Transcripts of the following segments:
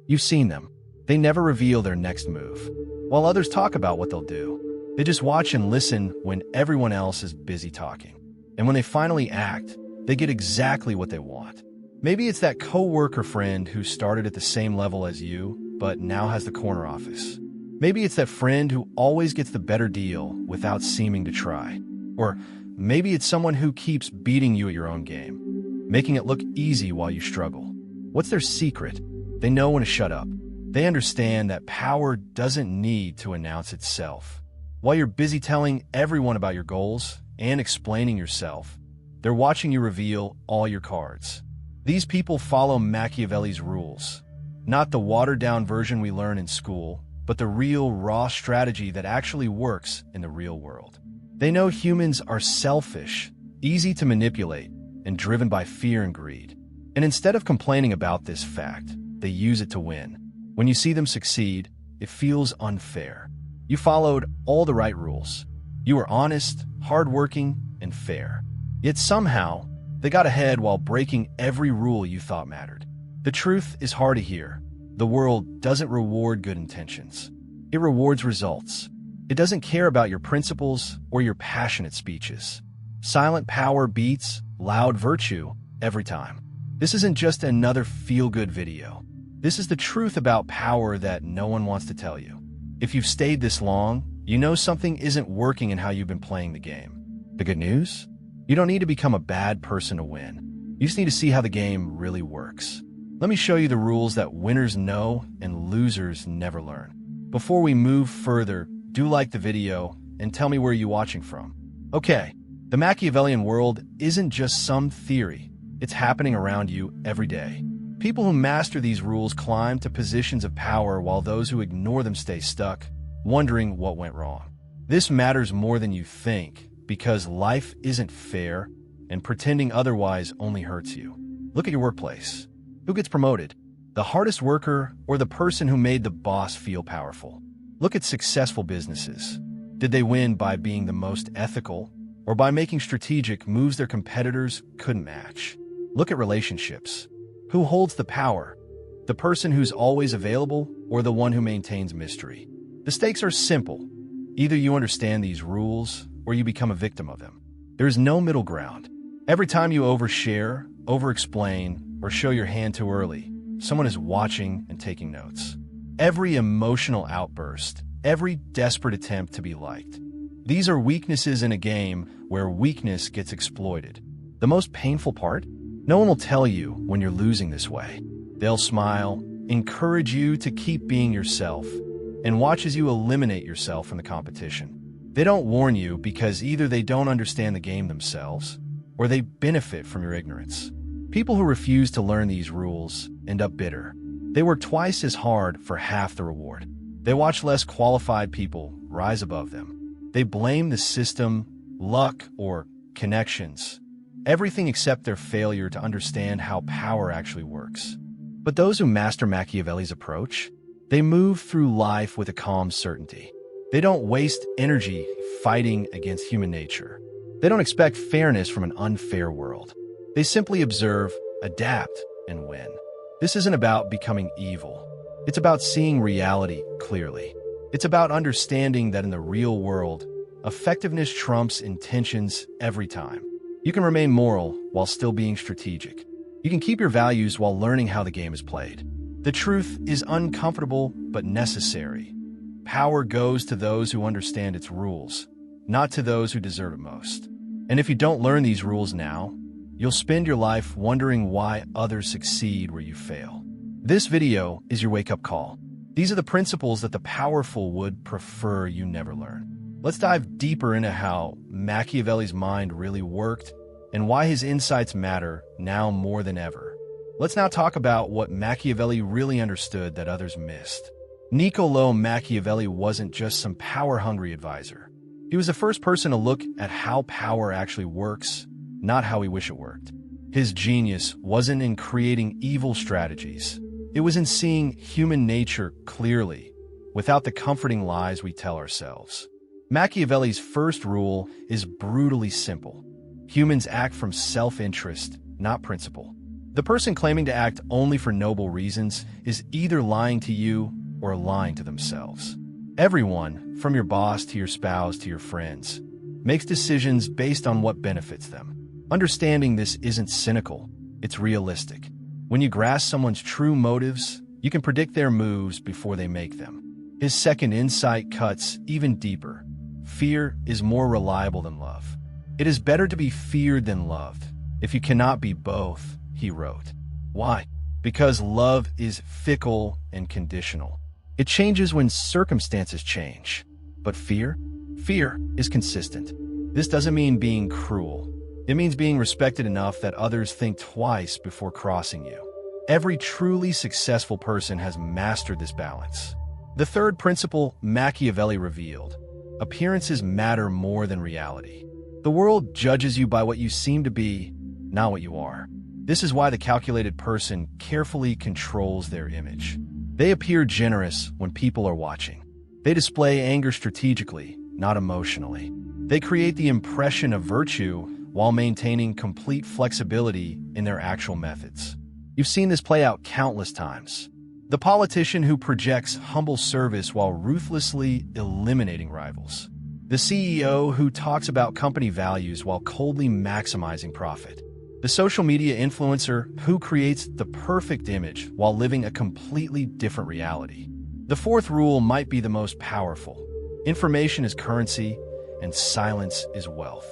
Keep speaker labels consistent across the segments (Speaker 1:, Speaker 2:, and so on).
Speaker 1: You've seen them. They never reveal their next move. While others talk about what they'll do, they just watch and listen when everyone else is busy talking. And when they finally act, they get exactly what they want. Maybe it's that coworker friend who started at the same level as you, but now has the corner office. Maybe it's that friend who always gets the better deal without seeming to try. Or maybe it's someone who keeps beating you at your own game, making it look easy while you struggle. What's their secret? They know when to shut up. They understand that power doesn't need to announce itself. While you're busy telling everyone about your goals and explaining yourself, they're watching you reveal all your cards. These people follow Machiavelli's rules, not the watered-down version we learn in school, but the real, raw strategy that actually works in the real world. They know humans are selfish, easy to manipulate, and driven by fear and greed. And instead of complaining about this fact, they use it to win. When you see them succeed, it feels unfair. You followed all the right rules. You were honest, hardworking, and fair. Yet somehow, they got ahead while breaking every rule you thought mattered. The truth is hard to hear. The world doesn't reward good intentions. It rewards results. It doesn't care about your principles or your passionate speeches. Silent power beats loud virtue every time. This isn't just another feel-good video. This is the truth about power that no one wants to tell you. If you've stayed this long, you know something isn't working in how you've been playing the game. The good news? You don't need to become a bad person to win. You just need to see how the game really works. Let me show you the rules that winners know and losers never learn. Before we move further, do like the video and tell me where you're watching from. Okay, the Machiavellian world isn't just some theory. It's happening around you every day. People who master these rules climb to positions of power while those who ignore them stay stuck, wondering what went wrong. This matters more than you think because life isn't fair and pretending otherwise only hurts you. Look at your workplace. Who gets promoted? The hardest worker or the person who made the boss feel powerful? Look at successful businesses. Did they win by being the most ethical or by making strategic moves their competitors couldn't match? Look at relationships. Who holds the power? The person who's always available or the one who maintains mystery? The stakes are simple. Either you understand these rules or you become a victim of them. There is no middle ground. Every time you overshare, over-explain, or show your hand too early, someone is watching and taking notes. Every emotional outburst, every desperate attempt to be liked. These are weaknesses in a game where weakness gets exploited. The most painful part? No one will tell you when you're losing this way. They'll smile, encourage you to keep being yourself, and watch as you eliminate yourself from the competition. They don't warn you because either they don't understand the game themselves, or they benefit from your ignorance. People who refuse to learn these rules end up bitter. They work twice as hard for half the reward. They watch less qualified people rise above them. They blame the system, luck, or connections. Everything except their failure to understand how power actually works. But those who master Machiavelli's approach, they move through life with a calm certainty. They don't waste energy fighting against human nature. They don't expect fairness from an unfair world. They simply observe, adapt, and win. This isn't about becoming evil. It's about seeing reality clearly. It's about understanding that in the real world, effectiveness trumps intentions every time. You can remain moral while still being strategic. You can keep your values while learning how the game is played. The truth is uncomfortable but necessary. Power goes to those who understand its rules, not to those who deserve it most. And if you don't learn these rules now, you'll spend your life wondering why others succeed where you fail. This video is your wake-up call. These are the principles that the powerful would prefer you never learn. Let's dive deeper into how Machiavelli's mind really worked and why his insights matter now more than ever. Let's now talk about what Machiavelli really understood that others missed. Niccolò Machiavelli wasn't just some power-hungry advisor. He was the first person to look at how power actually works, not how we wish it worked. His genius wasn't in creating evil strategies. It was in seeing human nature clearly, without the comforting lies we tell ourselves. Machiavelli's first rule is brutally simple. Humans act from self-interest, not principle. The person claiming to act only for noble reasons is either lying to you or lying to themselves. Everyone, from your boss to your spouse to your friends, makes decisions based on what benefits them. Understanding this isn't cynical, it's realistic. When you grasp someone's true motives, you can predict their moves before they make them. His second insight cuts even deeper. Fear is more reliable than love. It is better to be feared than loved. If you cannot be both, he wrote. Why? Because love is fickle and conditional. It changes when circumstances change. But fear? Fear is consistent. This doesn't mean being cruel. It means being respected enough that others think twice before crossing you. Every truly successful person has mastered this balance. The third principle Machiavelli revealed: appearances matter more than reality. The world judges you by what you seem to be, not what you are. This is why the calculated person carefully controls their image. They appear generous when people are watching. They display anger strategically, not emotionally. They create the impression of virtue while maintaining complete flexibility in their actual methods. You've seen this play out countless times. The politician who projects humble service while ruthlessly eliminating rivals. The CEO who talks about company values while coldly maximizing profit. The social media influencer who creates the perfect image while living a completely different reality. The fourth rule might be the most powerful. Information is currency, and silence is wealth.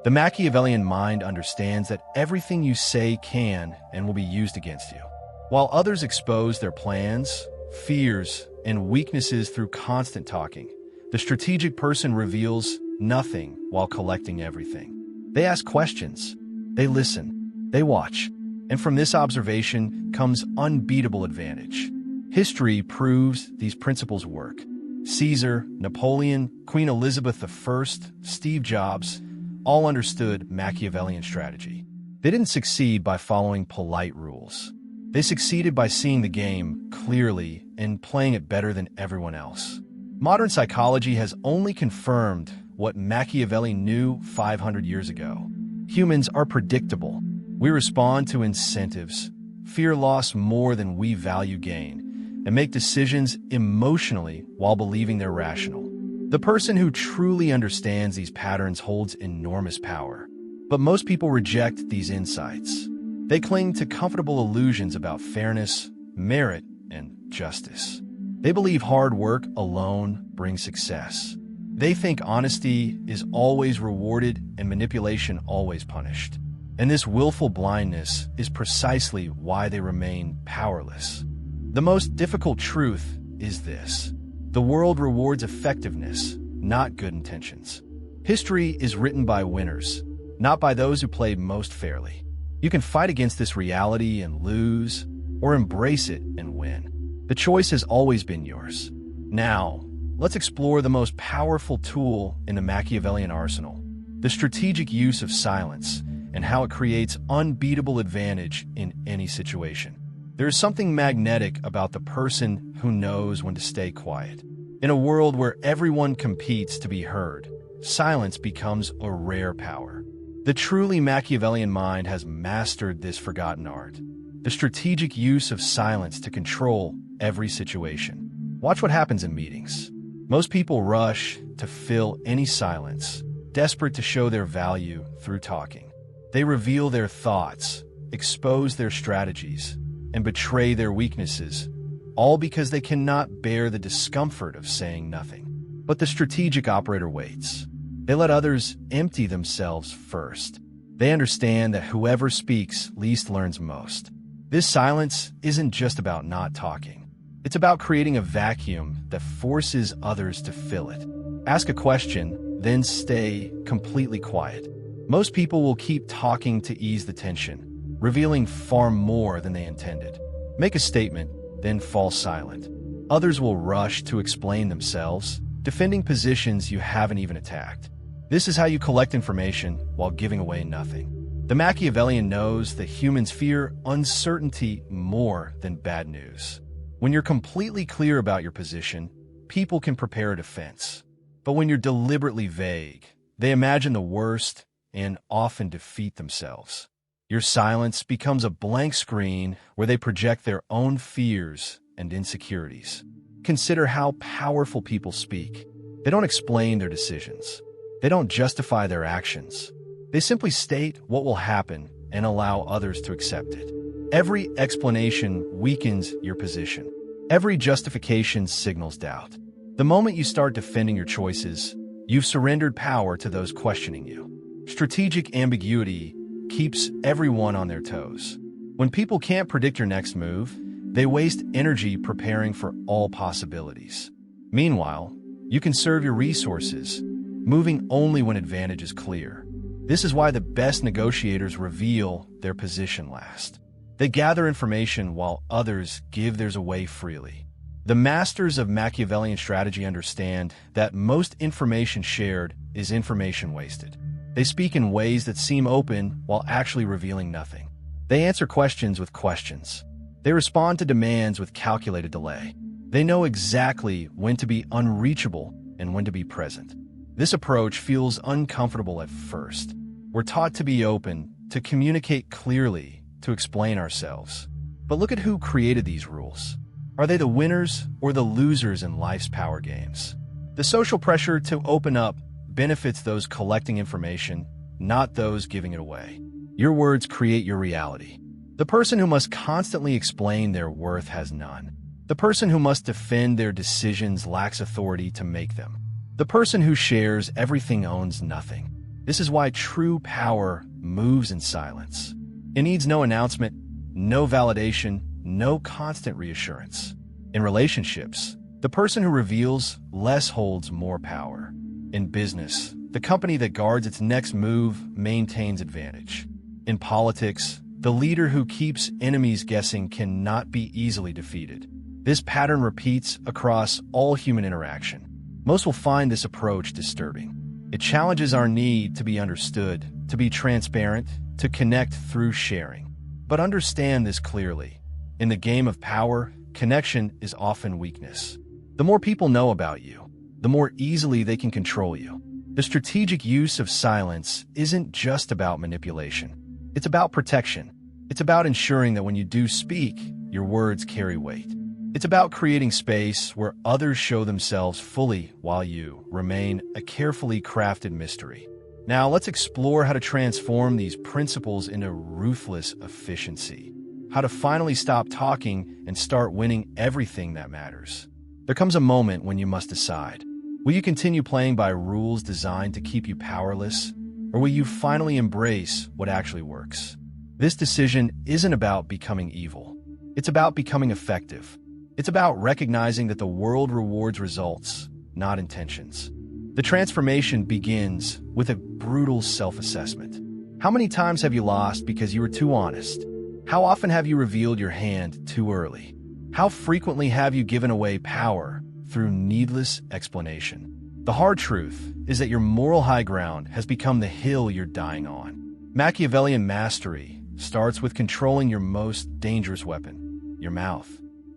Speaker 1: The Machiavellian mind understands that everything you say can and will be used against you. While others expose their plans, fears, and weaknesses through constant talking, the strategic person reveals nothing while collecting everything. They ask questions, they listen, they watch, and from this observation comes unbeatable advantage. History proves these principles work. Caesar, Napoleon, Queen Elizabeth I, Steve Jobs, all understood Machiavellian strategy. They didn't succeed by following polite rules. They succeeded by seeing the game clearly and playing it better than everyone else. Modern psychology has only confirmed what Machiavelli knew 500 years ago. Humans are predictable. We respond to incentives, fear loss more than we value gain, and make decisions emotionally while believing they're rational. The person who truly understands these patterns holds enormous power. But most people reject these insights. They cling to comfortable illusions about fairness, merit, and justice. They believe hard work alone brings success. They think honesty is always rewarded and manipulation always punished. And this willful blindness is precisely why they remain powerless. The most difficult truth is this: the world rewards effectiveness, not good intentions. History is written by winners, not by those who played most fairly. You can fight against this reality and lose, or embrace it and win. The choice has always been yours. Now, let's explore the most powerful tool in the Machiavellian arsenal: the strategic use of silence and how it creates unbeatable advantage in any situation. There is something magnetic about the person who knows when to stay quiet. In a world where everyone competes to be heard, silence becomes a rare power. The truly Machiavellian mind has mastered this forgotten art: the strategic use of silence to control every situation. Watch what happens in meetings. Most people rush to fill any silence, desperate to show their value through talking. They reveal their thoughts, expose their strategies, and betray their weaknesses, all because they cannot bear the discomfort of saying nothing. But the strategic operator waits. They let others empty themselves first. They understand that whoever speaks least learns most. This silence isn't just about not talking. It's about creating a vacuum that forces others to fill it. Ask a question, then stay completely quiet. Most people will keep talking to ease the tension, revealing far more than they intended. Make a statement, then fall silent. Others will rush to explain themselves, defending positions you haven't even attacked. This is how you collect information while giving away nothing. The Machiavellian knows that humans fear uncertainty more than bad news. When you're completely clear about your position, people can prepare a defense. But when you're deliberately vague, they imagine the worst and often defeat themselves. Your silence becomes a blank screen where they project their own fears and insecurities. Consider how powerful people speak. They don't explain their decisions. They don't justify their actions. They simply state what will happen and allow others to accept it. Every explanation weakens your position. Every justification signals doubt. The moment you start defending your choices, you've surrendered power to those questioning you. Strategic ambiguity keeps everyone on their toes. When people can't predict your next move, they waste energy preparing for all possibilities. Meanwhile, you conserve your resources, moving only when advantage is clear. This is why the best negotiators reveal their position last. They gather information while others give theirs away freely. The masters of Machiavellian strategy understand that most information shared is information wasted. They speak in ways that seem open while actually revealing nothing. They answer questions with questions. They respond to demands with calculated delay. They know exactly when to be unreachable and when to be present. This approach feels uncomfortable at first. We're taught to be open, to communicate clearly, to explain ourselves. But look at who created these rules. Are they the winners or the losers in life's power games? The social pressure to open up benefits those collecting information, not those giving it away. Your words create your reality. The person who must constantly explain their worth has none. The person who must defend their decisions lacks authority to make them. The person who shares everything owns nothing. This is why true power moves in silence. It needs no announcement, no validation, no constant reassurance. In relationships, the person who reveals less holds more power. In business, the company that guards its next move maintains advantage. In politics, the leader who keeps enemies guessing cannot be easily defeated. This pattern repeats across all human interaction. Most will find this approach disturbing. It challenges our need to be understood, to be transparent, to connect through sharing. But understand this clearly. In the game of power, connection is often weakness. The more people know about you, the more easily they can control you. The strategic use of silence isn't just about manipulation. It's about protection. It's about ensuring that when you do speak, your words carry weight. It's about creating space where others show themselves fully while you remain a carefully crafted mystery. Now, let's explore how to transform these principles into ruthless efficiency. How to finally stop talking and start winning everything that matters. There comes a moment when you must decide. Will you continue playing by rules designed to keep you powerless, or will you finally embrace what actually works? This decision isn't about becoming evil. It's about becoming effective. It's about recognizing that the world rewards results, not intentions. The transformation begins with a brutal self-assessment. How many times have you lost because you were too honest? How often have you revealed your hand too early? How frequently have you given away power through needless explanation? The hard truth is that your moral high ground has become the hill you're dying on. Machiavellian mastery starts with controlling your most dangerous weapon, your mouth.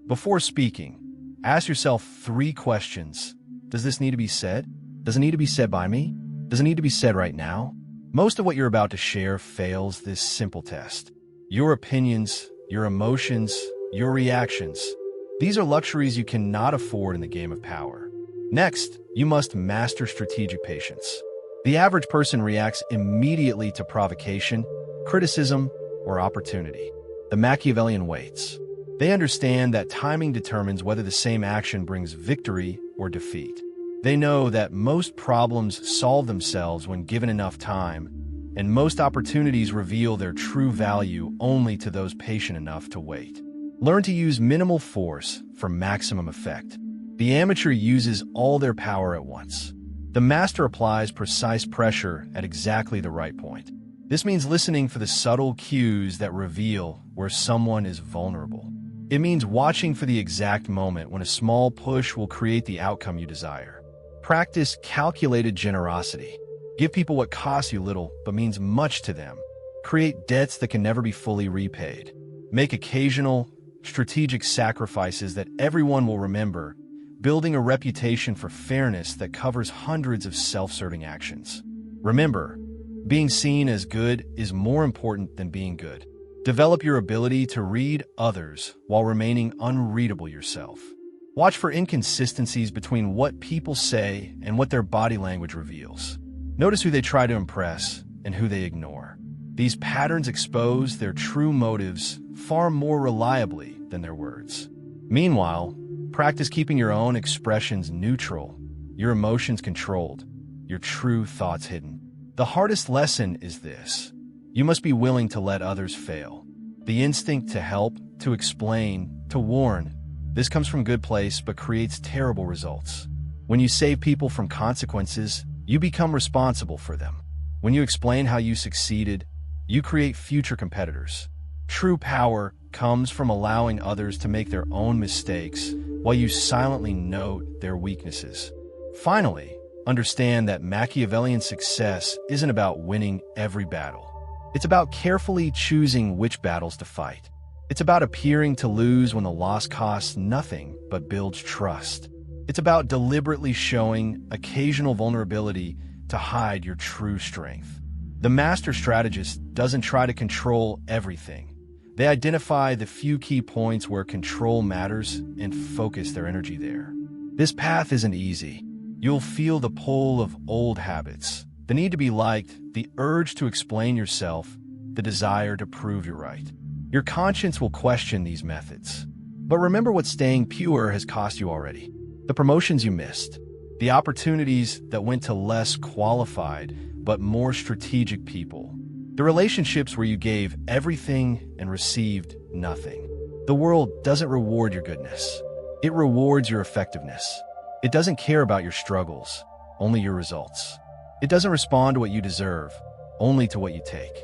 Speaker 1: Before speaking, ask yourself 3 questions. Does this need to be said? Does it need to be said by me? Does it need to be said right now? Most of what you're about to share fails this simple test. Your opinions, your emotions, your reactions. These are luxuries you cannot afford in the game of power. Next, you must master strategic patience. The average person reacts immediately to provocation, criticism, or opportunity. The Machiavellian waits. They understand that timing determines whether the same action brings victory or defeat. They know that most problems solve themselves when given enough time, and most opportunities reveal their true value only to those patient enough to wait. Learn to use minimal force for maximum effect. The amateur uses all their power at once. The master applies precise pressure at exactly the right point. This means listening for the subtle cues that reveal where someone is vulnerable. It means watching for the exact moment when a small push will create the outcome you desire. Practice calculated generosity. Give people what costs you little but means much to them. Create debts that can never be fully repaid. Make occasional, strategic sacrifices that everyone will remember, building a reputation for fairness that covers hundreds of self-serving actions. Remember, Being seen as good is more important than being good. Develop your ability to read others while remaining unreadable yourself. Watch for inconsistencies between what people say and what their body language reveals. Notice who they try to impress and who they ignore. These patterns expose their true motives far more reliably than their words. Meanwhile, practice keeping your own expressions neutral, your emotions controlled, your true thoughts hidden. The hardest lesson is this: you must be willing to let others fail. The instinct to help, to explain, to warn, this comes from good place but creates terrible results. When you save people from consequences, you become responsible for them. When you explain how you succeeded, you create future competitors. True power comes from allowing others to make their own mistakes while you silently note their weaknesses. Finally, understand that Machiavellian success isn't about winning every battle. It's about carefully choosing which battles to fight. It's about appearing to lose when the loss costs nothing but builds trust. It's about deliberately showing occasional vulnerability to hide your true strength. The master strategist doesn't try to control everything. They identify the few key points where control matters and focus their energy there. This path isn't easy. You'll feel the pull of old habits, the need to be liked, the urge to explain yourself, the desire to prove you're right. Your conscience will question these methods. But remember what staying pure has cost you already. The promotions you missed, the opportunities that went to less qualified but more strategic people, the relationships where you gave everything and received nothing. The world doesn't reward your goodness. It rewards your effectiveness. It doesn't care about your struggles, only your results. It doesn't respond to what you deserve, only to what you take.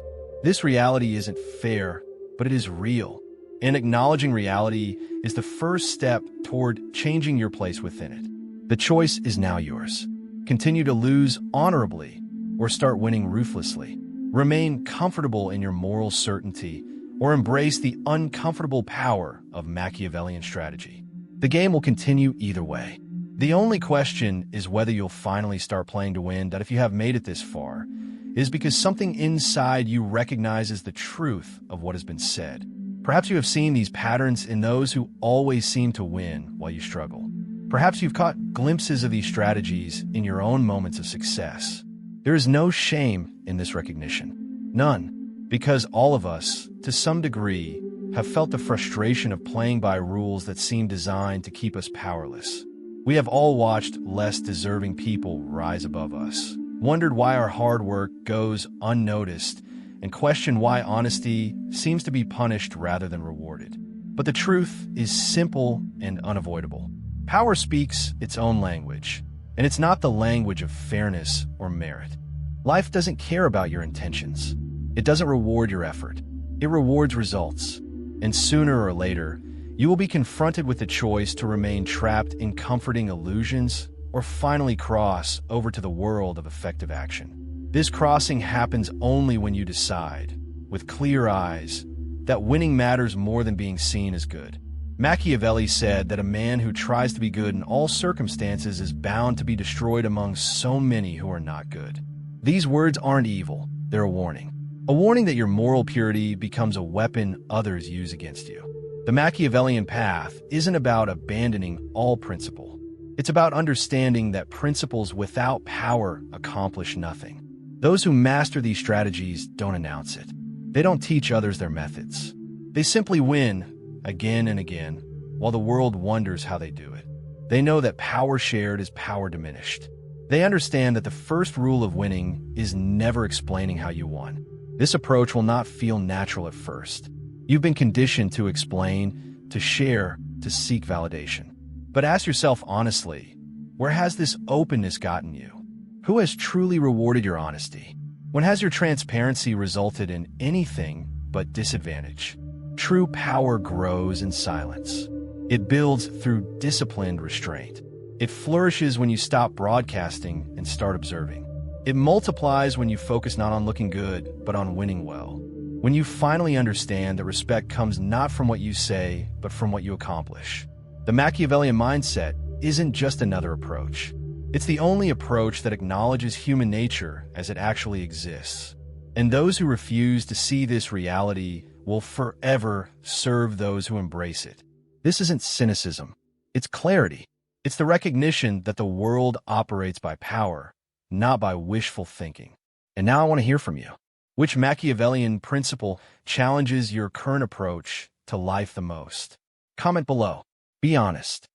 Speaker 1: This reality isn't fair, but it is real. And acknowledging reality is the first step toward changing your place within it. The choice is now yours. Continue to lose honorably or start winning ruthlessly. Remain comfortable in your moral certainty or embrace the uncomfortable power of Machiavellian strategy. The game will continue either way. The only question is whether you'll finally start playing to win. That if you have made it this far, is because something inside you recognizes the truth of what has been said. Perhaps you have seen these patterns in those who always seem to win while you struggle. Perhaps you've caught glimpses of these strategies in your own moments of success. There is no shame in this recognition. None, because all of us, to some degree, have felt the frustration of playing by rules that seem designed to keep us powerless. We have all watched less deserving people rise above us, wondered why our hard work goes unnoticed, and questioned why honesty seems to be punished rather than rewarded. But the truth is simple and unavoidable. Power speaks its own language, and it's not the language of fairness or merit. Life doesn't care about your intentions. It doesn't reward your effort. It rewards results. And sooner or later, you will be confronted with the choice to remain trapped in comforting illusions or finally cross over to the world of effective action. This crossing happens only when you decide, with clear eyes, that winning matters more than being seen as good. Machiavelli said that a man who tries to be good in all circumstances is bound to be destroyed among so many who are not good. These words aren't evil, they're a warning. A warning that your moral purity becomes a weapon others use against you. The Machiavellian path isn't about abandoning all principle. It's about understanding that principles without power accomplish nothing. Those who master these strategies don't announce it. They don't teach others their methods. They simply win again and again, while the world wonders how they do it. They know that power shared is power diminished. They understand that the first rule of winning is never explaining how you won. This approach will not feel natural at first. You've been conditioned to explain, to share, to seek validation. But ask yourself honestly, where has this openness gotten you? Who has truly rewarded your honesty? When has your transparency resulted in anything but disadvantage? True power grows in silence. It builds through disciplined restraint. It flourishes when you stop broadcasting and start observing. It multiplies when you focus not on looking good, but on winning well. When you finally understand that respect comes not from what you say, but from what you accomplish. The Machiavellian mindset isn't just another approach. It's the only approach that acknowledges human nature as it actually exists. And those who refuse to see this reality will forever serve those who embrace it. This isn't cynicism. It's clarity. It's the recognition that the world operates by power, not by wishful thinking. And now I want to hear from you. Which Machiavellian principle challenges your current approach to life the most? Comment below. Be honest.